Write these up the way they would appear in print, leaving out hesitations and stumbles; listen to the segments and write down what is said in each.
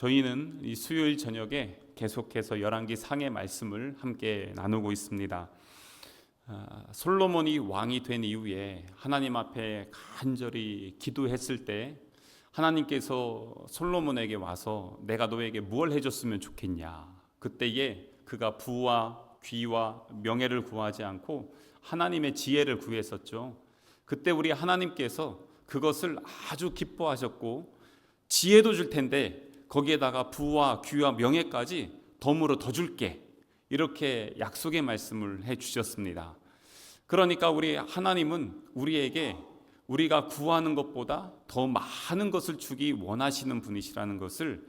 저희는 이 수요일 저녁에 계속해서 열왕기 상의 말씀을 함께 나누고 있습니다. 솔로몬이 왕이 된 이후에 하나님 앞에 간절히 기도했을 때 하나님께서 솔로몬에게 와서 내가 너에게 무엇을 해줬으면 좋겠냐. 그때에 그가 부와 귀와 명예를 구하지 않고 하나님의 지혜를 구했었죠. 그때 우리 하나님께서 그것을 아주 기뻐하셨고 지혜도 줄 텐데 거기에다가 부와 귀와 명예까지 덤으로 더 줄게, 이렇게 약속의 말씀을 해주셨습니다. 그러니까 우리 하나님은 우리에게 우리가 구하는 것보다 더 많은 것을 주기 원하시는 분이시라는 것을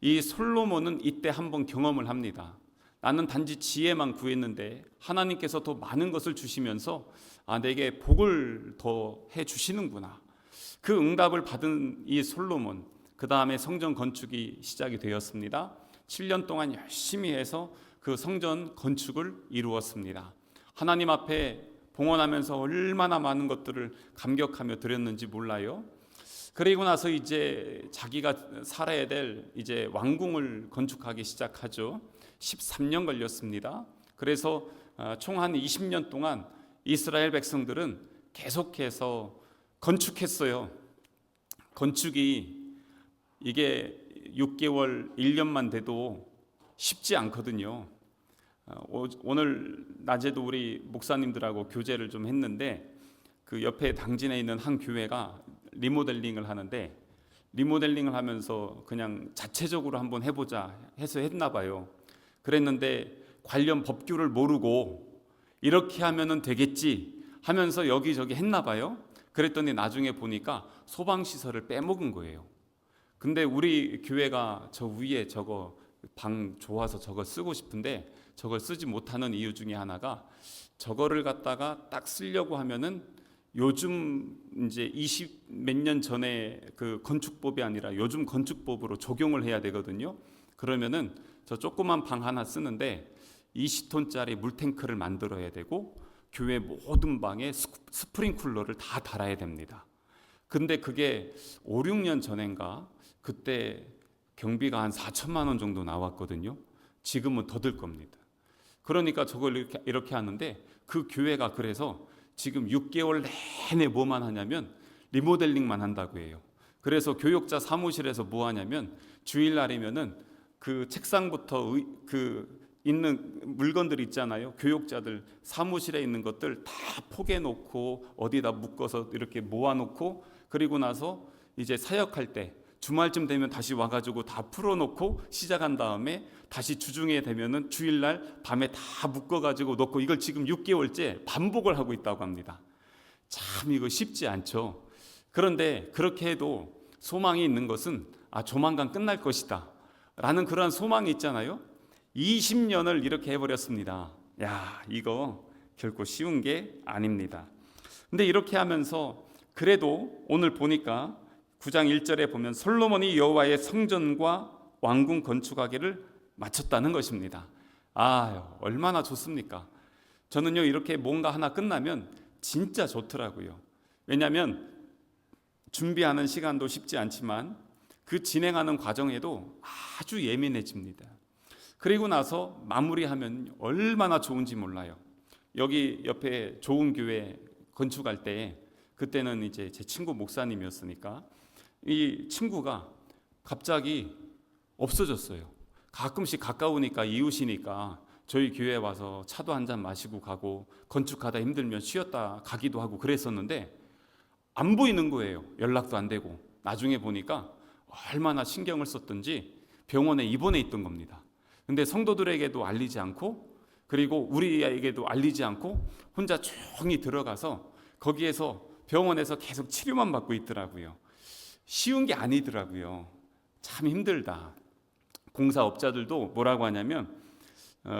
이 솔로몬은 이때 한번 경험을 합니다. 나는 단지 지혜만 구했는데 하나님께서 더 많은 것을 주시면서 내게 복을 더 해주시는구나. 그 응답을 받은 이 솔로몬, 그 다음에 성전 건축이 시작이 되었습니다. 7년 동안 열심히 해서 그 성전 건축을 이루었습니다. 하나님 앞에 봉헌하면서 얼마나 많은 것들을 감격하며 드렸는지 몰라요. 그리고 나서 이제 자기가 살아야 될 이제 왕궁을 건축하기 시작하죠. 13년 걸렸습니다. 그래서 총 한 20년 동안 이스라엘 백성들은 계속해서 건축했어요. 건축이 이게 6개월, 1년만 돼도 쉽지 않거든요. 오늘 낮에도 우리 목사님들하고 교제를 좀 했는데 그 옆에 당진에 있는 한 교회가 리모델링을 하는데 리모델링을 하면서 그냥 자체적으로 한번 해보자 해서 했나 봐요. 그랬는데 관련 법규를 모르고 이렇게 하면은 되겠지 하면서 여기저기 했나 봐요. 그랬더니 나중에 보니까 소방시설을 빼먹은 거예요. 근데 우리 교회가 저 위에 저거 방 좋아서 저거 쓰고 싶은데 저걸 쓰지 못하는 이유 중에 하나가 저거를 갖다가 딱 쓰려고 하면은 요즘 이제 20 몇 년 전에 그 건축법이 아니라 요즘 건축법으로 적용을 해야 되거든요. 그러면은 저 조그만 방 하나 쓰는데 20톤짜리 물탱크를 만들어야 되고 교회 모든 방에 스프링쿨러를 다 달아야 됩니다. 근데 그게 5, 6년 전인가 그때 경비가 한 4천만 원 정도 나왔거든요. 지금은 더 들 겁니다. 그러니까 저걸 이렇게 하는데 그 교회가 그래서 지금 6개월 내내 뭐만 하냐면 리모델링만 한다고 해요. 그래서 교육자 사무실에서 뭐 하냐면 주일날이면은 그 책상부터 그 있는 물건들 있잖아요. 교육자들 사무실에 있는 것들 다 포개놓고 어디다 묶어서 이렇게 모아놓고 그리고 나서 이제 사역할 때 주말쯤 되면 다시 와가지고 다 풀어놓고 시작한 다음에 다시 주중에 되면은 주일날 밤에 다 묶어가지고 놓고 이걸 지금 6개월째 반복을 하고 있다고 합니다. 참 이거 쉽지 않죠. 그런데 그렇게 해도 소망이 있는 것은 조만간 끝날 것이다 라는 그러한 소망이 있잖아요. 20년을 이렇게 해버렸습니다. 이거 결코 쉬운 게 아닙니다. 근데 이렇게 하면서 그래도 오늘 보니까 9장 1절에 보면 솔로몬이 여호와의 성전과 왕궁 건축하기를 마쳤다는 것입니다. 얼마나 좋습니까? 저는요 이렇게 뭔가 하나 끝나면 진짜 좋더라고요. 왜냐하면 준비하는 시간도 쉽지 않지만 그 진행하는 과정에도 아주 예민해집니다. 그리고 나서 마무리하면 얼마나 좋은지 몰라요. 여기 옆에 좋은 교회 건축할 때 그때는 이제 제 친구 목사님이었으니까 이 친구가 갑자기 없어졌어요. 가끔씩 가까우니까 이웃이니까 저희 교회에 와서 차도 한잔 마시고 가고 건축하다 힘들면 쉬었다 가기도 하고 그랬었는데 안 보이는 거예요. 연락도 안 되고. 나중에 보니까 얼마나 신경을 썼던지 병원에 입원해 있던 겁니다. 근데 성도들에게도 알리지 않고 그리고 우리에게도 알리지 않고 혼자 조용히 들어가서 거기에서 병원에서 계속 치료만 받고 있더라고요. 쉬운 게 아니더라고요. 참 힘들다. 공사업자들도 뭐라고 하냐면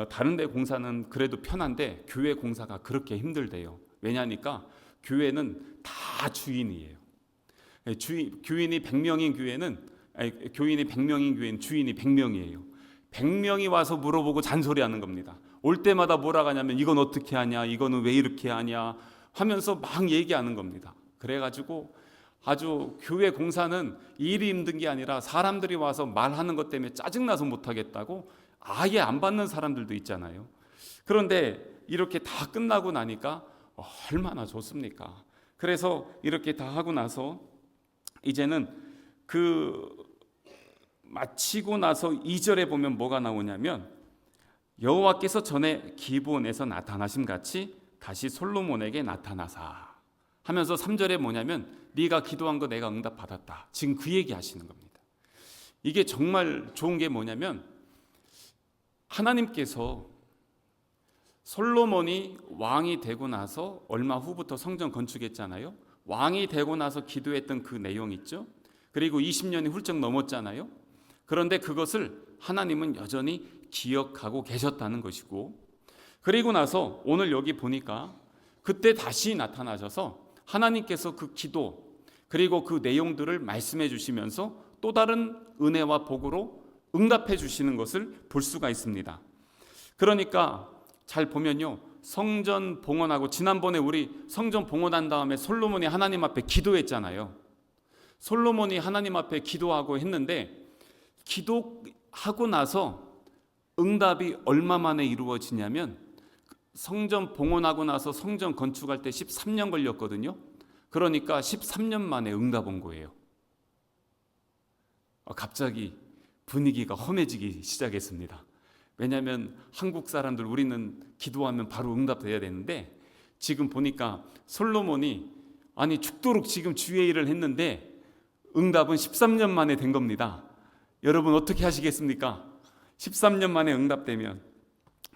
다른 데 공사는 그래도 편한데 교회 공사가 그렇게 힘들대요. 왜냐니까 교회는 다 주인이에요. 교인이 100명인 교회는 주인이 100명이에요. 100명이 와서 물어보고 잔소리하는 겁니다. 올 때마다 뭐라고 하냐면 이건 어떻게 하냐, 이거는 왜 이렇게 하냐 하면서 막 얘기하는 겁니다. 그래가지고 아주 교회 공사는 일이 힘든 게 아니라 사람들이 와서 말하는 것 때문에 짜증나서 못하겠다고 아예 안 받는 사람들도 있잖아요. 그런데 이렇게 다 끝나고 나니까 얼마나 좋습니까? 그래서 이렇게 다 하고 나서 이제는 마치고 나서 2절에 보면 뭐가 나오냐면 여호와께서 전에 기브온에서 나타나심 같이 다시 솔로몬에게 나타나사 하면서 3절에 뭐냐면 네가 기도한 거 내가 응답받았다. 지금 그 얘기 하시는 겁니다. 이게 정말 좋은 게 뭐냐면 하나님께서 솔로몬이 왕이 되고 나서 얼마 후부터 성전 건축했잖아요. 왕이 되고 나서 기도했던 그 내용 있죠. 그리고 20년이 훌쩍 넘었잖아요. 그런데 그것을 하나님은 여전히 기억하고 계셨다는 것이고, 그리고 나서 오늘 여기 보니까 그때 다시 나타나셔서 하나님께서 그 기도 그리고 그 내용들을 말씀해 주시면서 또 다른 은혜와 복으로 응답해 주시는 것을 볼 수가 있습니다. 그러니까 잘 보면요, 성전 봉헌하고 지난번에 우리 성전 봉헌한 다음에 솔로몬이 하나님 앞에 기도했잖아요. 솔로몬이 하나님 앞에 기도하고 했는데 기도하고 나서 응답이 얼마 만에 이루어지냐면 성전 봉헌하고 나서 성전 건축할 때 13년 걸렸거든요. 그러니까 13년 만에 응답 온 거예요. 갑자기 분위기가 험해지기 시작했습니다. 왜냐하면 한국 사람들 우리는 기도하면 바로 응답돼야 되는데 지금 보니까 솔로몬이 죽도록 지금 주의 일을 했는데 응답은 13년 만에 된 겁니다. 여러분 어떻게 하시겠습니까? 13년 만에 응답되면.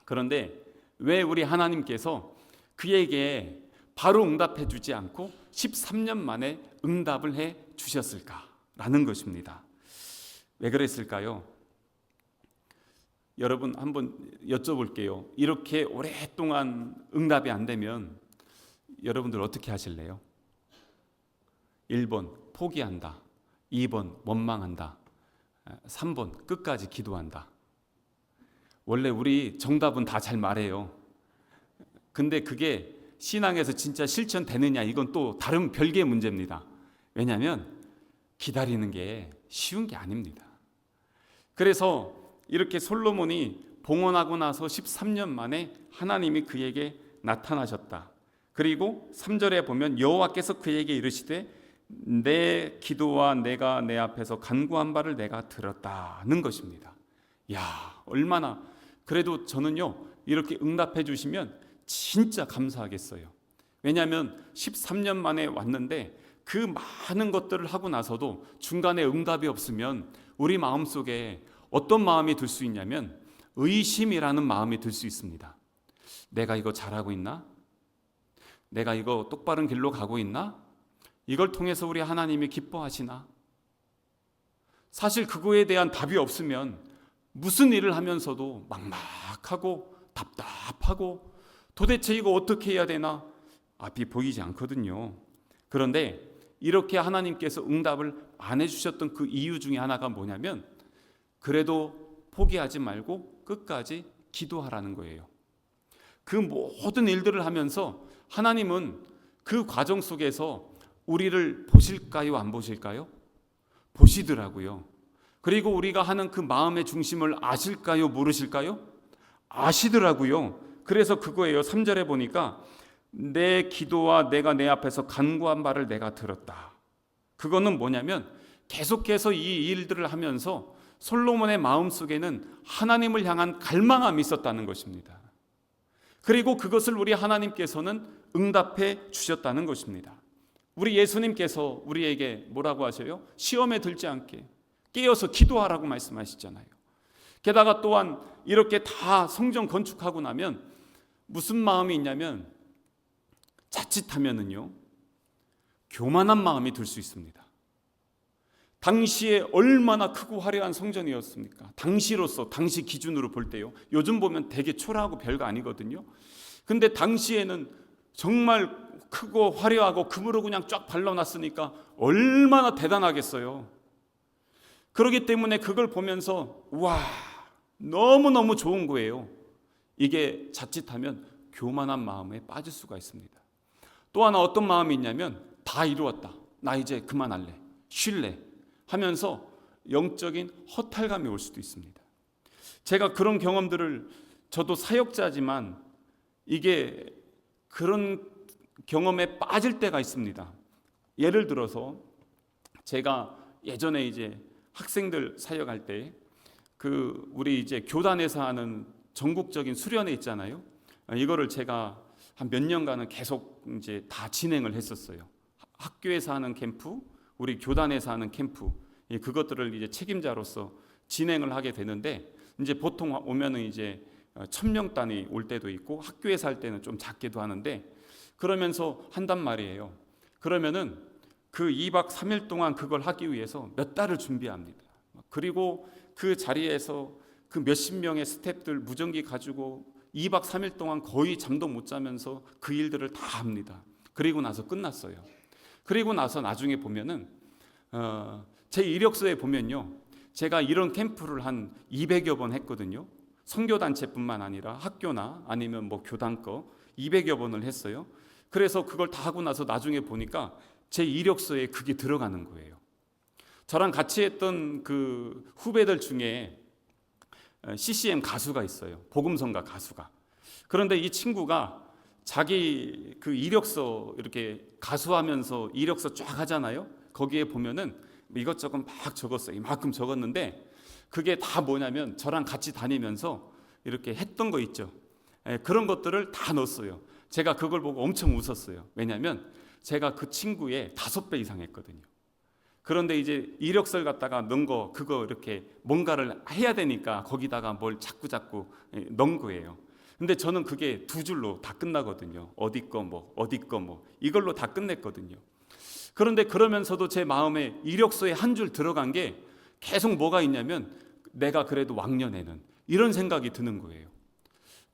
그런데 왜 우리 하나님께서 그에게 바로 응답해 주지 않고 13년 만에 응답을 해 주셨을까라는 것입니다. 왜 그랬을까요? 여러분 한번 여쭤볼게요. 이렇게 오랫동안 응답이 안 되면 여러분들 어떻게 하실래요? 1번 포기한다, 2번 원망한다, 3번 끝까지 기도한다. 원래 우리 정답은 다 잘 말해요. 근데 그게 신앙에서 진짜 실천되느냐 이건 또 다른 별개의 문제입니다. 왜냐하면 기다리는 게 쉬운 게 아닙니다. 그래서 이렇게 솔로몬이 봉헌하고 나서 13년 만에 하나님이 그에게 나타나셨다. 그리고 3절에 보면 여호와께서 그에게 이르시되 내 기도와 내가 내 앞에서 간구한 바를 내가 들었다는 것입니다. 얼마나 그래도 저는요 이렇게 응답해 주시면 진짜 감사하겠어요. 왜냐하면 13년 만에 왔는데 그 많은 것들을 하고 나서도 중간에 응답이 없으면 우리 마음속에 어떤 마음이 들 수 있냐면 의심이라는 마음이 들 수 있습니다. 내가 이거 잘하고 있나? 내가 이거 똑바른 길로 가고 있나? 이걸 통해서 우리 하나님이 기뻐하시나? 사실 그거에 대한 답이 없으면 무슨 일을 하면서도 막막하고 답답하고 도대체 이거 어떻게 해야 되나? 앞이 보이지 않거든요. 그런데 이렇게 하나님께서 응답을 안 해주셨던 그 이유 중에 하나가 뭐냐면 그래도 포기하지 말고 끝까지 기도하라는 거예요. 그 모든 일들을 하면서 하나님은 그 과정 속에서 우리를 보실까요? 안 보실까요? 보시더라고요. 그리고 우리가 하는 그 마음의 중심을 아실까요? 모르실까요? 아시더라고요. 그래서 그거예요. 3절에 보니까 내 기도와 내가 내 앞에서 간구한 바를 내가 들었다. 그거는 뭐냐면 계속해서 이 일들을 하면서 솔로몬의 마음속에는 하나님을 향한 갈망함이 있었다는 것입니다. 그리고 그것을 우리 하나님께서는 응답해 주셨다는 것입니다. 우리 예수님께서 우리에게 뭐라고 하셔요? 시험에 들지 않게 깨어서 기도하라고 말씀하시잖아요. 게다가 또한 이렇게 다 성전 건축하고 나면 무슨 마음이 있냐면 자칫하면은요 교만한 마음이 들 수 있습니다. 당시에 얼마나 크고 화려한 성전이었습니까? 당시로서 당시 기준으로 볼 때요. 요즘 보면 되게 초라하고 별거 아니거든요. 근데 당시에는 정말 크고 화려하고 금으로 그냥 쫙 발라놨으니까 얼마나 대단하겠어요. 그렇기 때문에 그걸 보면서 와 너무너무 좋은 거예요. 이게 자칫하면 교만한 마음에 빠질 수가 있습니다. 또 하나 어떤 마음이 있냐면 다 이루었다. 나 이제 그만할래, 쉴래 하면서 영적인 허탈감이 올 수도 있습니다. 제가 그런 경험들을, 저도 사역자지만 이게 그런 경험에 빠질 때가 있습니다. 예를 들어서 제가 예전에 이제 학생들 사역할 때 우리 이제 교단에서 하는 전국적인 수련회 있잖아요. 이거를 제가 한 몇 년간은 계속 이제 다 진행을 했었어요. 학교에서 하는 캠프, 우리 교단에서 하는 캠프, 그것들을 이제 책임자로서 진행을 하게 되는데, 이제 보통 오면은 이제 1000명 단위 올 때도 있고 학교에서 할 때는 좀 작게도 하는데, 그러면서 한단 말이에요. 그러면은 그 2박 3일 동안 그걸 하기 위해서 몇 달을 준비합니다. 그리고 그 자리에서 그 몇십 명의 스태프들 무전기 가지고 2박 3일 동안 거의 잠도 못 자면서 그 일들을 다 합니다. 그리고 나서 끝났어요. 그리고 나서 나중에 보면은 제 이력서에 보면요, 제가 이런 캠프를 한 200여 번 했거든요. 선교단체뿐만 아니라 학교나 아니면 뭐 교단 거 200여 번을 했어요. 그래서 그걸 다 하고 나서 나중에 보니까 제 이력서에 그게 들어가는 거예요. 저랑 같이 했던 그 후배들 중에 CCM 가수가 있어요. 복음성가 가수가. 그런데 이 친구가 자기 그 이력서 이렇게 가수하면서 이력서 쫙 하잖아요. 거기에 보면은 이것저것 막 적었어요. 이만큼 적었는데 그게 다 뭐냐면 저랑 같이 다니면서 이렇게 했던 거 있죠. 그런 것들을 다 넣었어요. 제가 그걸 보고 엄청 웃었어요. 왜냐하면 제가 그 친구의 5배 이상 했거든요. 그런데 이제 이력서를 갖다가 넣은 거, 그거 이렇게 뭔가를 해야 되니까 거기다가 뭘 자꾸 넣은 거예요. 근데 저는 그게 2줄로 다 끝나거든요. 어디 거 뭐 이걸로 다 끝냈거든요. 그런데 그러면서도 제 마음에 이력서에 한 줄 들어간 게 계속 뭐가 있냐면, 내가 그래도 왕년에는, 이런 생각이 드는 거예요.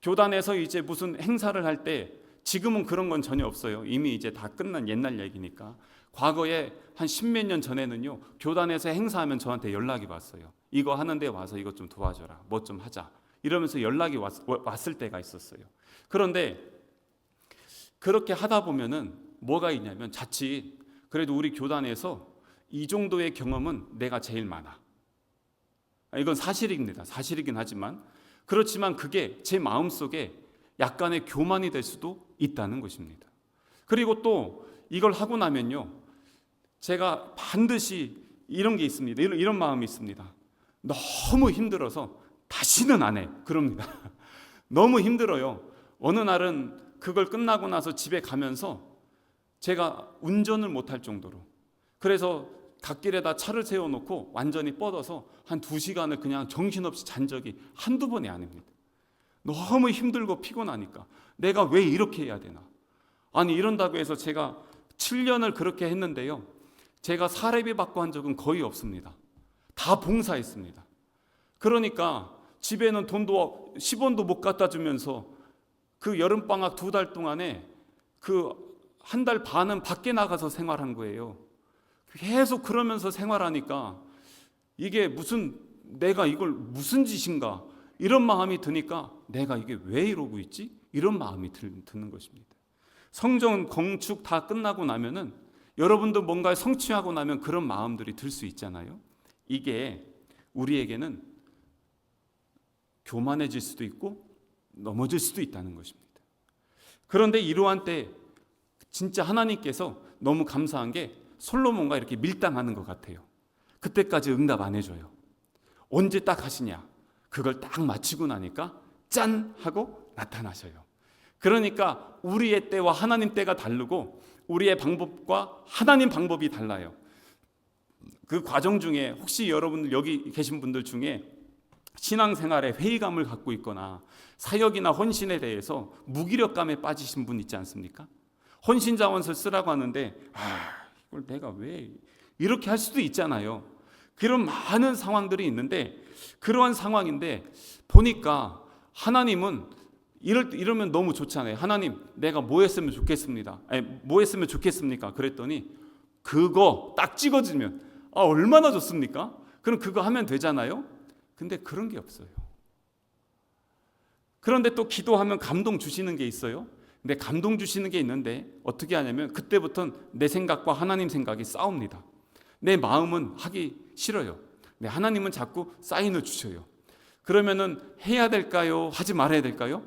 교단에서 이제 무슨 행사를 할 때, 지금은 그런 건 전혀 없어요. 이미 이제 다 끝난 옛날 얘기니까. 과거에 한 10몇 년 전에는요, 교단에서 행사하면 저한테 연락이 왔어요. 이거 하는데 와서 이것 좀 도와줘라, 뭐 좀 하자, 이러면서 연락이 왔을 때가 있었어요. 그런데 그렇게 하다 보면은 뭐가 있냐면, 자칫 그래도 우리 교단에서 이 정도의 경험은 내가 제일 많아. 이건 사실입니다. 사실이긴 하지만, 그렇지만 그게 제 마음속에 약간의 교만이 될 수도 있다는 것입니다. 그리고 또 이걸 하고 나면요, 제가 반드시 이런 게 있습니다. 이런 마음이 있습니다. 너무 힘들어서 다시는 안 해. 그럽니다. 너무 힘들어요. 어느 날은 그걸 끝나고 나서 집에 가면서 제가 운전을 못할 정도로, 그래서 갓길에다 차를 세워놓고 완전히 뻗어서 한 2시간을 그냥 정신없이 잔 적이 한두 번이 아닙니다. 너무 힘들고 피곤하니까 내가 왜 이렇게 해야 되나. 아니, 이런다고 해서 제가 7년을 그렇게 했는데요, 제가 사례비 받고 한 적은 거의 없습니다. 다 봉사했습니다. 그러니까 집에는 돈도 10원도 못 갖다 주면서 그 여름방학 2달 동안에 그 1달 반은 밖에 나가서 생활한 거예요. 계속 그러면서 생활하니까 이게 내가 이걸 무슨 짓인가, 이런 마음이 드니까 내가 이게 왜 이러고 있지? 이런 마음이 드는 것입니다. 성전 건축 다 끝나고 나면은, 여러분도 뭔가 성취하고 나면 그런 마음들이 들 수 있잖아요. 이게 우리에게는 교만해질 수도 있고 넘어질 수도 있다는 것입니다. 그런데 이러한 때 진짜 하나님께서 너무 감사한 게, 솔로몬과 이렇게 밀당하는 것 같아요. 그때까지 응답 안 해줘요. 언제 딱 하시냐, 그걸 딱 마치고 나니까 짠 하고 나타나셔요. 그러니까 우리의 때와 하나님 때가 다르고, 우리의 방법과 하나님 방법이 달라요. 그 과정 중에 혹시 여러분들 여기 계신 분들 중에 신앙생활에 회의감을 갖고 있거나 사역이나 헌신에 대해서 무기력감에 빠지신 분 있지 않습니까? 헌신자원서 쓰라고 하는데 이걸 내가 왜 이렇게 할 수도 있잖아요. 그런 많은 상황들이 있는데, 그러한 상황인데 보니까 하나님은 이러면 너무 좋잖아요. 하나님, 내가 뭐 했으면 좋겠습니다. 뭐 했으면 좋겠습니까? 그랬더니 그거 딱 찍어주면 얼마나 좋습니까? 그럼 그거 하면 되잖아요. 근데 그런 게 없어요. 그런데 또 기도하면 감동 주시는 게 있어요. 근데 감동 주시는 게 있는데 어떻게 하냐면 그때부터는 내 생각과 하나님 생각이 싸웁니다. 내 마음은 하기 싫어요. 네, 하나님은 자꾸 사인을 주셔요. 그러면은 해야 될까요? 하지 말아야 될까요?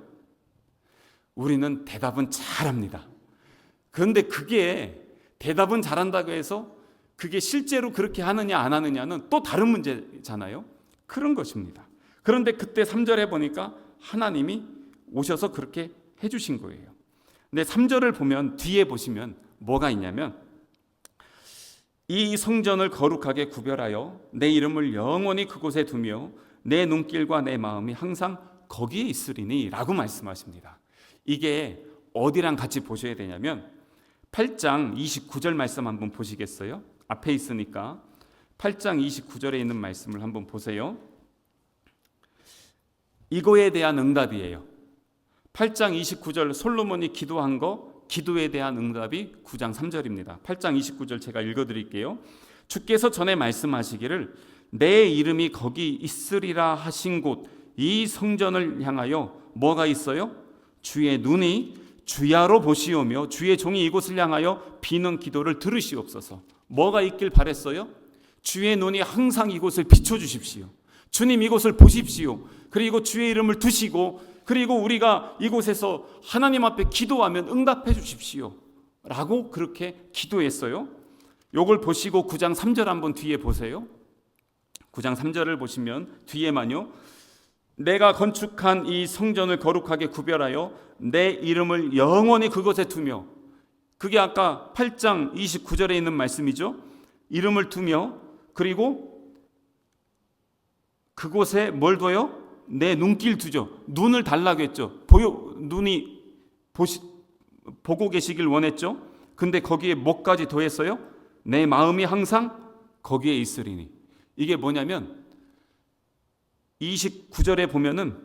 우리는 대답은 잘합니다. 그런데 그게 대답은 잘한다고 해서 그게 실제로 그렇게 하느냐 안 하느냐는 또 다른 문제잖아요. 그런 것입니다. 그런데 그때 3절에 보니까 하나님이 오셔서 그렇게 해주신 거예요. 근데 3절을 보면 뒤에 보시면 뭐가 있냐면 이 성전을 거룩하게 구별하여 내 이름을 영원히 그곳에 두며 내 눈길과 내 마음이 항상 거기에 있으리니 라고 말씀하십니다. 이게 어디랑 같이 보셔야 되냐면 8장 29절 말씀 한번 보시겠어요? 앞에 있으니까 8장 29절에 있는 말씀을 한번 보세요. 이거에 대한 응답이에요. 8장 29절 솔로몬이 기도한 거 기도에 대한 응답이 9장 3절입니다. 8장 29절 제가 읽어드릴게요. 주께서 전에 말씀하시기를 내 이름이 거기 있으리라 하신 곳 이 성전을 향하여 뭐가 있어요? 주의 눈이 주야로 보시오며 주의 종이 이곳을 향하여 비는 기도를 들으시옵소서. 뭐가 있길 바랬어요? 주의 눈이 항상 이곳을 비춰주십시오. 주님 이곳을 보십시오. 그리고 주의 이름을 두시고 그리고 우리가 이곳에서 하나님 앞에 기도하면 응답해 주십시오 라고 그렇게 기도했어요. 요걸 보시고 9장 3절 한번 뒤에 보세요. 9장 3절을 보시면 뒤에만요. 내가 건축한 이 성전을 거룩하게 구별하여 내 이름을 영원히 그곳에 두며, 그게 아까 8장 29절에 있는 말씀이죠. 이름을 두며 그리고 그곳에 뭘 둬요? 내 눈길 두죠. 눈을 달라고 했죠. 눈이 보고 계시길 원했죠. 근데 거기에 뭐까지 더했어요? 내 마음이 항상 거기에 있으리니. 이게 뭐냐면 29절에 보면은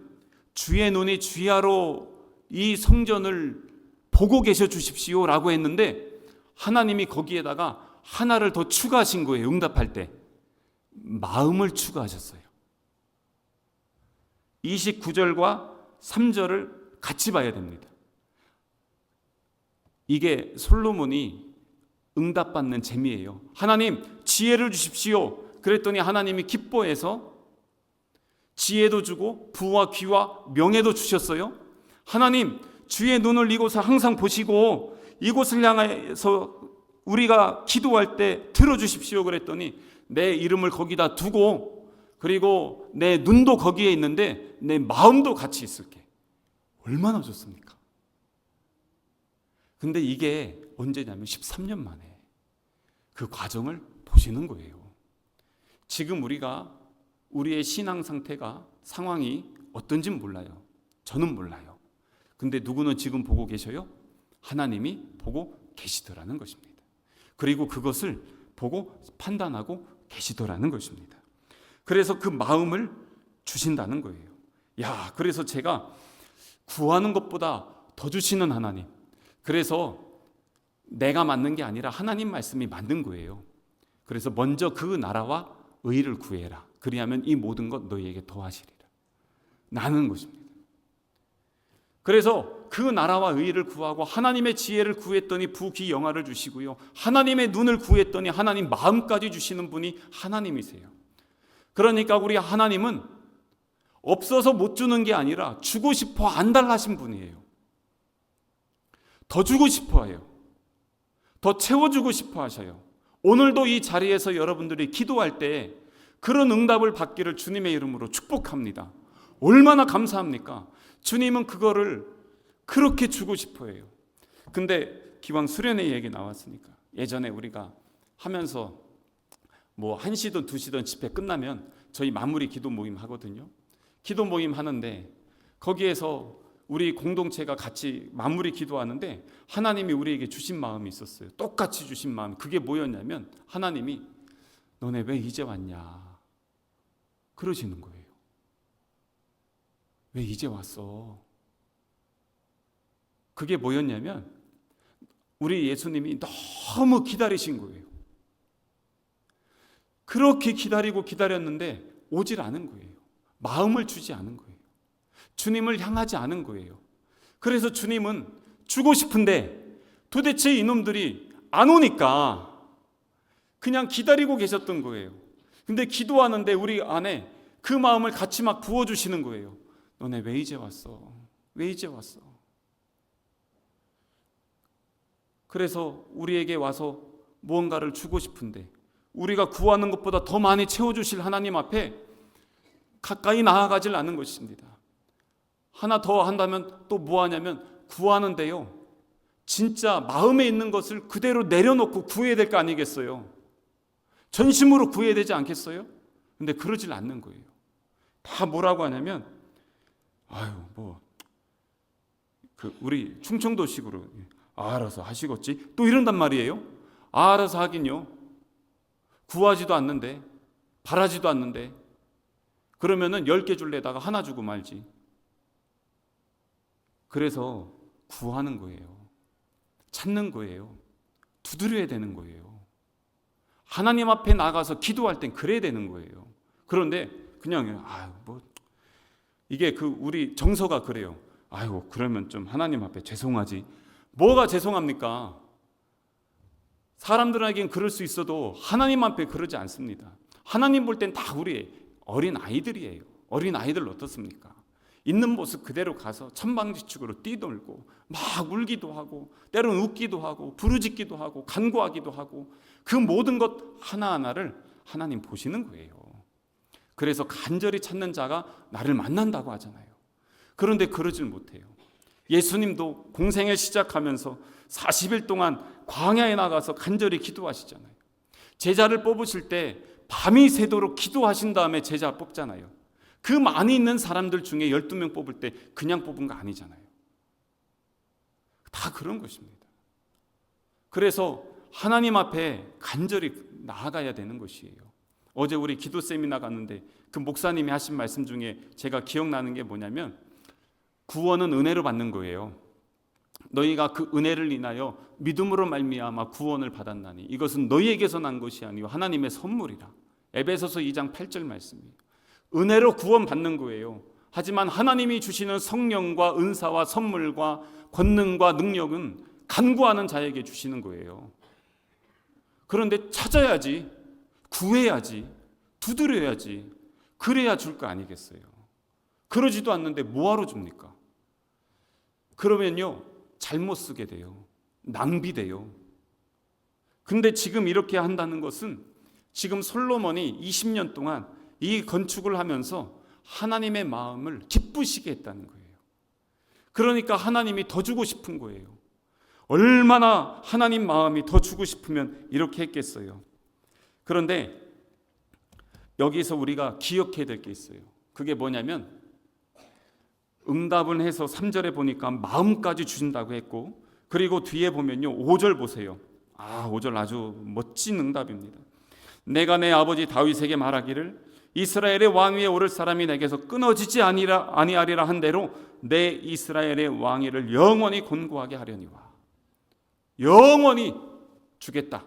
주의 눈이 주야로 이 성전을 보고 계셔 주십시오 라고 했는데 하나님이 거기에다가 하나를 더 추가하신 거예요. 응답할 때 마음을 추가하셨어요. 29절과 3절을 같이 봐야 됩니다. 이게 솔로몬이 응답받는 재미예요. 하나님 지혜를 주십시오. 그랬더니 하나님이 기뻐해서 지혜도 주고 부와 귀와 명예도 주셨어요. 하나님 주의 눈을 이곳에 항상 보시고 이곳을 향해서 우리가 기도할 때 들어주십시오. 그랬더니 내 이름을 거기다 두고 그리고 내 눈도 거기에 있는데 내 마음도 같이 있을게. 얼마나 좋습니까? 근데 이게 언제냐면 13년 만에 그 과정을 보시는 거예요. 지금 우리의 신앙 상황이 어떤지는 몰라요. 저는 몰라요. 근데 누구는 지금 보고 계셔요? 하나님이 보고 계시더라는 것입니다. 그리고 그것을 보고 판단하고 계시더라는 것입니다. 그래서 그 마음을 주신다는 거예요. 그래서 제가 구하는 것보다 더 주시는 하나님. 그래서 내가 맞는 게 아니라 하나님 말씀이 맞는 거예요. 그래서 먼저 그 나라와 의를 구해라. 그리하면 이 모든 것 너희에게 더하시리라. 나는 것입니다. 그래서 그 나라와 의를 구하고 하나님의 지혜를 구했더니 부귀영화를 주시고요. 하나님의 눈을 구했더니 하나님 마음까지 주시는 분이 하나님이세요. 그러니까 우리 하나님은 없어서 못 주는 게 아니라 주고 싶어 안달나신 분이에요. 더 주고 싶어 해요. 더 채워주고 싶어 하셔요. 오늘도 이 자리에서 여러분들이 기도할 때 그런 응답을 받기를 주님의 이름으로 축복합니다. 얼마나 감사합니까? 주님은 그거를 그렇게 주고 싶어 해요. 근데 기왕 수련회 얘기 나왔으니까 예전에 우리가 하면서 1시든 2시든 집회 끝나면 저희 마무리 기도 모임 하거든요. 기도 모임 하는데 거기에서 우리 공동체가 같이 마무리 기도하는데 하나님이 우리에게 주신 마음이 있었어요. 똑같이 주신 마음. 그게 뭐였냐면 하나님이 너네 왜 이제 왔냐 그러시는 거예요. 왜 이제 왔어? 그게 뭐였냐면 우리 예수님이 너무 기다리신 거예요. 그렇게 기다렸는데 오질 않은 거예요. 마음을 주지 않은 거예요. 주님을 향하지 않은 거예요. 그래서 주님은 주고 싶은데 도대체 이놈들이 안 오니까 그냥 기다리고 계셨던 거예요. 근데 기도하는데 우리 안에 그 마음을 같이 막 부어주시는 거예요. 너네 왜 이제 왔어? 왜 이제 왔어? 그래서 우리에게 와서 무언가를 주고 싶은데 우리가 구하는 것보다 더 많이 채워주실 하나님 앞에 가까이 나아가질 않는 것입니다. 하나 더 한다면 또 뭐 하냐면 구하는데요, 진짜 마음에 있는 것을 그대로 내려놓고 구해야 될 거 아니겠어요? 전심으로 구해야 되지 않겠어요? 근데 그러질 않는 거예요. 다 뭐라고 하냐면 우리 충청도식으로 알아서 하시겠지 또 이런단 말이에요. 알아서 하긴요. 구하지도 않는데, 바라지도 않는데, 그러면은 10개 줄래다가 하나 주고 말지. 그래서 구하는 거예요. 찾는 거예요. 두드려야 되는 거예요. 하나님 앞에 나가서 기도할 땐 그래야 되는 거예요. 그런데 그냥 이게 우리 정서가 그래요. 그러면 좀 하나님 앞에 죄송하지. 뭐가 죄송합니까? 사람들에겐 그럴 수 있어도 하나님 앞에 그러지 않습니다. 하나님 볼 땐 다 우리 어린 아이들이에요. 어린 아이들 어떻습니까? 있는 모습 그대로 가서 천방지축으로 뛰놀고 막 울기도 하고 때로는 웃기도 하고 부르짖기도 하고 간구하기도 하고 그 모든 것 하나하나를 하나님 보시는 거예요. 그래서 간절히 찾는 자가 나를 만난다고 하잖아요. 그런데 그러질 못해요. 예수님도 공생을 시작하면서 40일 동안 광야에 나가서 간절히 기도하시잖아요. 제자를 뽑으실 때 밤이 새도록 기도하신 다음에 제자 뽑잖아요. 그 많이 있는 사람들 중에 12명 뽑을 때 그냥 뽑은 거 아니잖아요. 다 그런 것입니다. 그래서 하나님 앞에 간절히 나아가야 되는 것이에요. 어제 우리 기도 세미나 갔는데 그 목사님이 하신 말씀 중에 제가 기억나는 게 뭐냐면 구원은 은혜로 받는 거예요. 너희가 그 은혜를 인하여 믿음으로 말미암아 구원을 받았나니 이것은 너희에게서 난 것이 아니요 하나님의 선물이라. 에베소서 2장 8절 말씀이에요. 은혜로 구원받는 거예요. 하지만 하나님이 주시는 성령과 은사와 선물과 권능과 능력은 간구하는 자에게 주시는 거예요. 그런데 찾아야지, 구해야지, 두드려야지, 그래야 줄 거 아니겠어요. 그러지도 않는데 뭐하러 줍니까? 그러면요 잘못 쓰게 돼요. 낭비돼요. 근데 지금 이렇게 한다는 것은 지금 솔로몬이 20년 동안 이 건축을 하면서 하나님의 마음을 기쁘시게 했다는 거예요. 그러니까 하나님이 더 주고 싶은 거예요. 얼마나 하나님 마음이 더 주고 싶으면 이렇게 했겠어요. 그런데 여기서 우리가 기억해야 될 게 있어요. 그게 뭐냐면 응답은 해서 3절에 보니까 마음까지 주신다고 했고, 그리고 뒤에 보면요 5절 보세요. 5절 아주 멋진 응답입니다. 내가 내 아버지 다윗에게 말하기를 이스라엘의 왕 위에 오를 사람이 내게서 끊어지지 아니하리라 한 대로 내 이스라엘의 왕위를 영원히 권고하게 하려니와. 영원히 주겠다.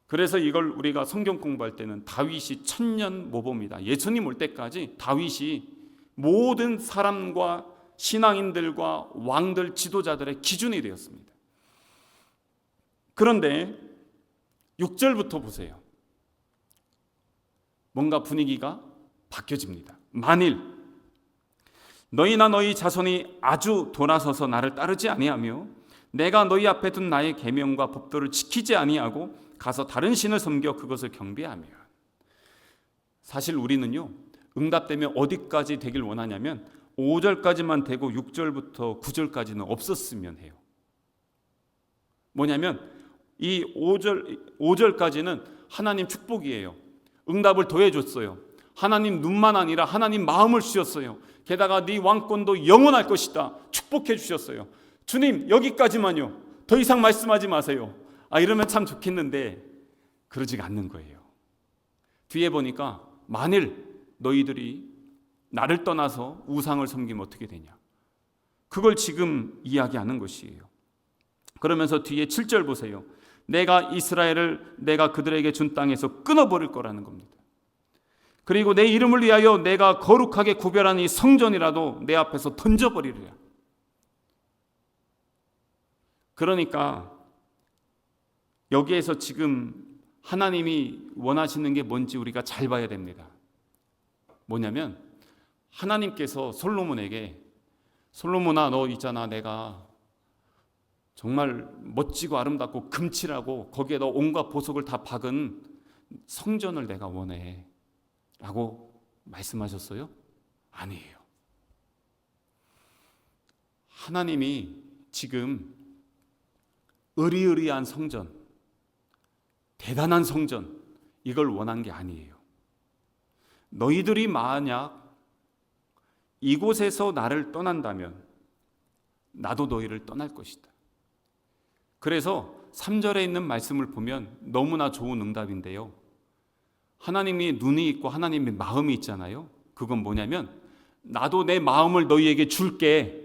그래서 이걸 우리가 성경 공부할 때는 다윗이 천년 모범이다. 예수님 올 때까지 다윗이 모든 사람과 신앙인들과 왕들, 지도자들의 기준이 되었습니다. 그런데 6절부터 보세요. 뭔가 분위기가 바뀌어집니다. 만일 너희나 너희 자손이 아주 돌아서서 나를 따르지 아니하며 내가 너희 앞에 둔 나의 계명과 법도를 지키지 아니하고 가서 다른 신을 섬겨 그것을 경배하면. 사실 우리는요 응답되면 어디까지 되길 원하냐면 5절까지만 되고 6절부터 9절까지는 없었으면 해요. 뭐냐면 이 5절까지는 하나님 축복이에요. 응답을 더해줬어요. 하나님 눈만 아니라 하나님 마음을 주셨어요. 게다가 네 왕권도 영원할 것이다. 축복해 주셨어요. 주님 여기까지만요. 더 이상 말씀하지 마세요. 이러면 참 좋겠는데 그러지가 않는 거예요. 뒤에 보니까 만일 너희들이 나를 떠나서 우상을 섬기면 어떻게 되냐. 그걸 지금 이야기하는 것이에요. 그러면서 뒤에 7절 보세요. 내가 이스라엘을 내가 그들에게 준 땅에서 끊어버릴 거라는 겁니다. 그리고 내 이름을 위하여 내가 거룩하게 구별한 이 성전이라도 내 앞에서 던져버리리라. 그러니까 여기에서 지금 하나님이 원하시는 게 뭔지 우리가 잘 봐야 됩니다. 뭐냐면 하나님께서 솔로몬에게 솔로몬아, 너 있잖아, 내가 정말 멋지고 아름답고 금칠하고 거기에 너 온갖 보석을 다 박은 성전을 내가 원해 라고 말씀하셨어요? 아니에요. 하나님이 지금 의리의리한 성전, 대단한 성전, 이걸 원한 게 아니에요. 너희들이 만약 이곳에서 나를 떠난다면 나도 너희를 떠날 것이다. 그래서 3절에 있는 말씀을 보면 너무나 좋은 응답인데요. 하나님이 눈이 있고 하나님의 마음이 있잖아요. 그건 뭐냐면 나도 내 마음을 너희에게 줄게.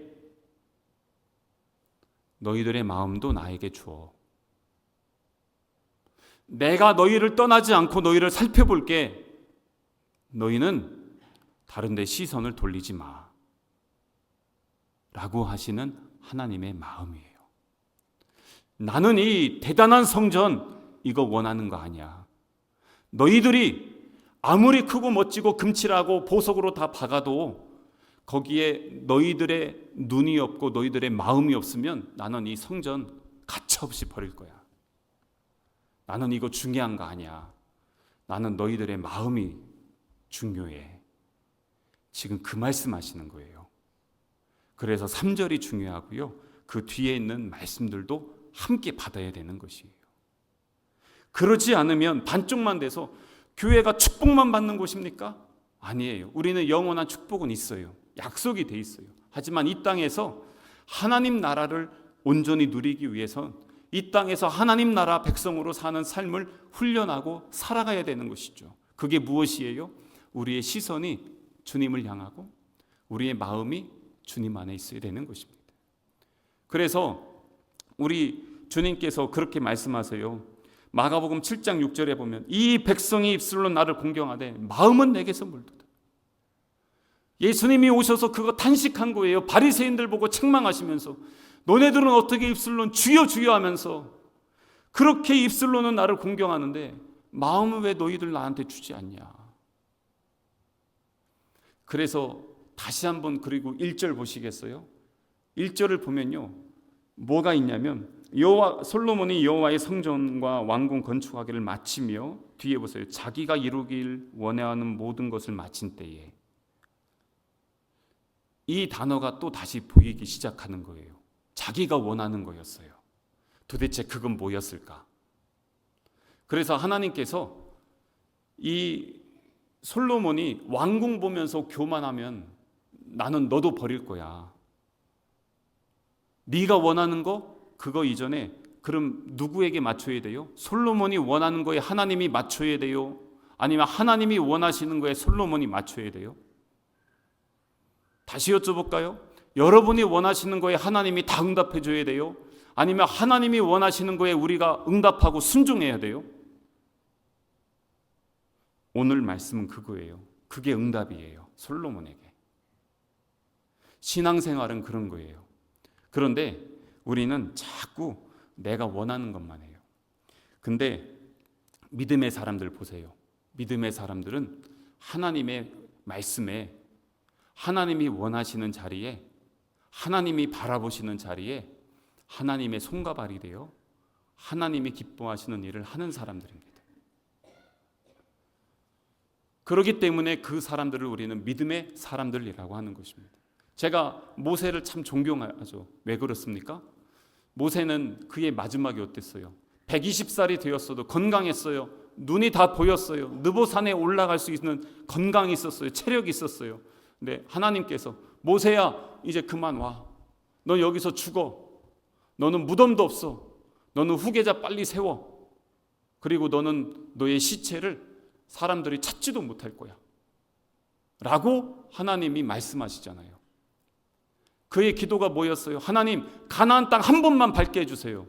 너희들의 마음도 나에게 주어. 내가 너희를 떠나지 않고 너희를 살펴볼게. 너희는 다른 데 시선을 돌리지 마. 라고 하시는 하나님의 마음이에요. 나는 이 대단한 성전 이거 원하는 거 아니야. 너희들이 아무리 크고 멋지고 금칠하고 보석으로 다 박아도 거기에 너희들의 눈이 없고 너희들의 마음이 없으면 나는 이 성전 가차없이 버릴 거야. 나는 이거 중요한 거 아니야. 나는 너희들의 마음이 중요해. 지금 그 말씀하시는 거예요. 그래서 3절이 중요하고요. 그 뒤에 있는 말씀들도 함께 받아야 되는 것이에요. 그러지 않으면 반쪽만 돼서 교회가 축복만 받는 곳입니까? 아니에요. 우리는 영원한 축복은 있어요. 약속이 돼 있어요. 하지만 이 땅에서 하나님 나라를 온전히 누리기 위해선 이 땅에서 하나님 나라 백성으로 사는 삶을 훈련하고 살아가야 되는 것이죠. 그게 무엇이에요? 우리의 시선이 주님을 향하고 우리의 마음이 주님 안에 있어야 되는 것입니다. 그래서 우리 주님께서 그렇게 말씀하세요. 마가복음 7장 6절에 보면 이 백성이 입술로 나를 공경하되 마음은 내게서 멀도다. 예수님이 오셔서 그거 탄식한 거예요. 바리새인들 보고 책망하시면서 너네들은 어떻게 입술로는 주여 주여 하면서 그렇게 입술로는 나를 공경하는데 마음은 왜 너희들 나한테 주지 않냐. 그래서 다시 한번 그리고 1절 보시겠어요? 1절을 보면요. 뭐가 있냐면 솔로몬이 여호와의 성전과 왕궁 건축하기를 마치며 뒤에 보세요. 자기가 이루길 원하는 모든 것을 마친 때에 이 단어가 또 다시 보이기 시작하는 거예요. 자기가 원하는 거였어요. 도대체 그건 뭐였을까? 그래서 하나님께서 이 솔로몬이 왕궁 보면서 교만하면 나는 너도 버릴 거야. 네가 원하는 거 그거 이전에 그럼 누구에게 맞춰야 돼요? 솔로몬이 원하는 거에 하나님이 맞춰야 돼요? 아니면 하나님이 원하시는 거에 솔로몬이 맞춰야 돼요? 다시 여쭤볼까요? 여러분이 원하시는 거에 하나님이 다 응답해 줘야 돼요? 아니면 하나님이 원하시는 거에 우리가 응답하고 순종해야 돼요? 오늘 말씀은 그거예요. 그게 응답이에요. 솔로몬에게. 신앙생활은 그런 거예요. 그런데 우리는 자꾸 내가 원하는 것만 해요. 근데 믿음의 사람들 보세요. 믿음의 사람들은 하나님의 말씀에 하나님이 원하시는 자리에 하나님이 바라보시는 자리에 하나님의 손과 발이 되어 하나님이 기뻐하시는 일을 하는 사람들입니다. 그렇기 때문에 그 사람들을 우리는 믿음의 사람들이라고 하는 것입니다. 제가 모세를 참 존경하죠. 왜 그렇습니까? 모세는 그의 마지막이 어땠어요? 120살이 되었어도 건강했어요. 눈이 다 보였어요. 느보산에 올라갈 수 있는 건강이 있었어요. 체력이 있었어요. 근데 하나님께서 모세야 이제 그만 와. 너 여기서 죽어. 너는 무덤도 없어. 너는 후계자 빨리 세워. 그리고 너는 너의 시체를 사람들이 찾지도 못할 거야. 라고 하나님이 말씀하시잖아요. 그의 기도가 뭐였어요? 하나님, 가나안 땅 한 번만 밟게 해주세요.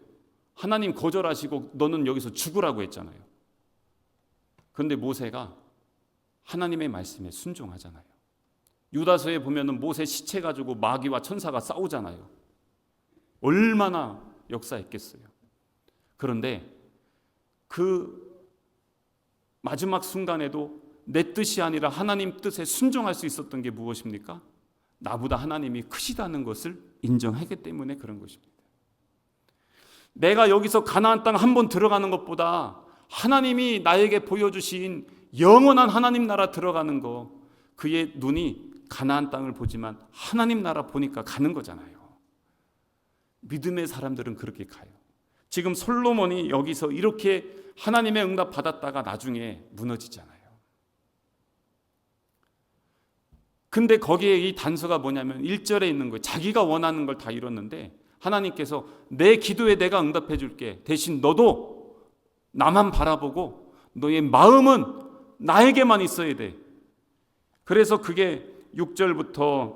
하나님 거절하시고 너는 여기서 죽으라고 했잖아요. 그런데 모세가 하나님의 말씀에 순종하잖아요. 유다서에 보면은 모세 시체 가지고 마귀와 천사가 싸우잖아요. 얼마나 역사했겠어요. 그런데 그 마지막 순간에도 내 뜻이 아니라 하나님 뜻에 순종할 수 있었던 게 무엇입니까? 나보다 하나님이 크시다는 것을 인정하기 때문에 그런 것입니다. 내가 여기서 가나안 땅 한 번 들어가는 것보다 하나님이 나에게 보여주신 영원한 하나님 나라 들어가는 거, 그의 눈이 가나안 땅을 보지만 하나님 나라 보니까 가는 거잖아요. 믿음의 사람들은 그렇게 가요. 지금 솔로몬이 여기서 이렇게 하나님의 응답 받았다가 나중에 무너지잖아요. 근데 거기에 이 단서가 뭐냐면 1절에 있는 거예요. 자기가 원하는 걸 다 이뤘는데 하나님께서 내 기도에 내가 응답해 줄게. 대신 너도 나만 바라보고 너의 마음은 나에게만 있어야 돼. 그래서 그게 6절부터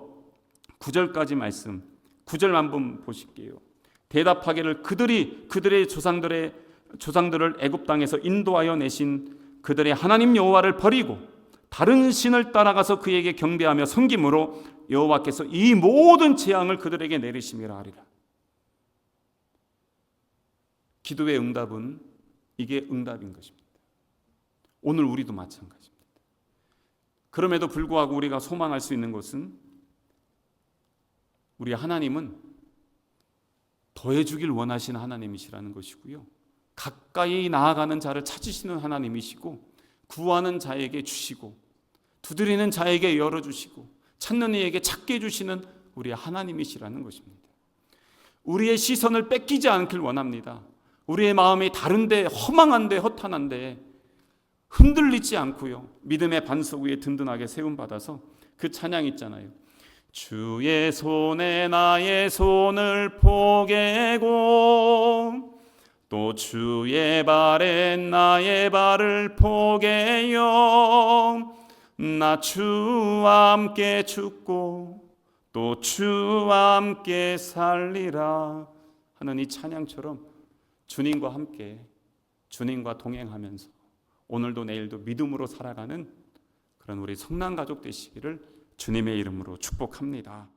9절까지 말씀, 9절 한번 보실게요. 대답하기를 그들의 조상들을 애굽 땅에서 인도하여 내신 그들의 하나님 여호와를 버리고 다른 신을 따라가서 그에게 경배하며 섬김으로 여호와께서 이 모든 재앙을 그들에게 내리심이라 하리라. 기도의 응답은 이게 응답인 것입니다. 오늘 우리도 마찬가지입니다. 그럼에도 불구하고 우리가 소망할 수 있는 것은 우리 하나님은 더해주길 원하시는 하나님이시라는 것이고요. 가까이 나아가는 자를 찾으시는 하나님이시고 구하는 자에게 주시고 두드리는 자에게 열어주시고 찾는 이에게 찾게 해주시는 우리 하나님이시라는 것입니다. 우리의 시선을 뺏기지 않길 원합니다. 우리의 마음이 다른데 허망한데 허탄한데 흔들리지 않고요. 믿음의 반석 위에 든든하게 세움받아서 그 찬양 있잖아요. 주의 손에 나의 손을 포개고 또 주의 발에 나의 발을 포개요. 나 주와 함께 죽고 또 주와 함께 살리라 하는 이 찬양처럼 주님과 함께 주님과 동행하면서 오늘도 내일도 믿음으로 살아가는 그런 우리 성난 가족 되시기를 주님의 이름으로 축복합니다.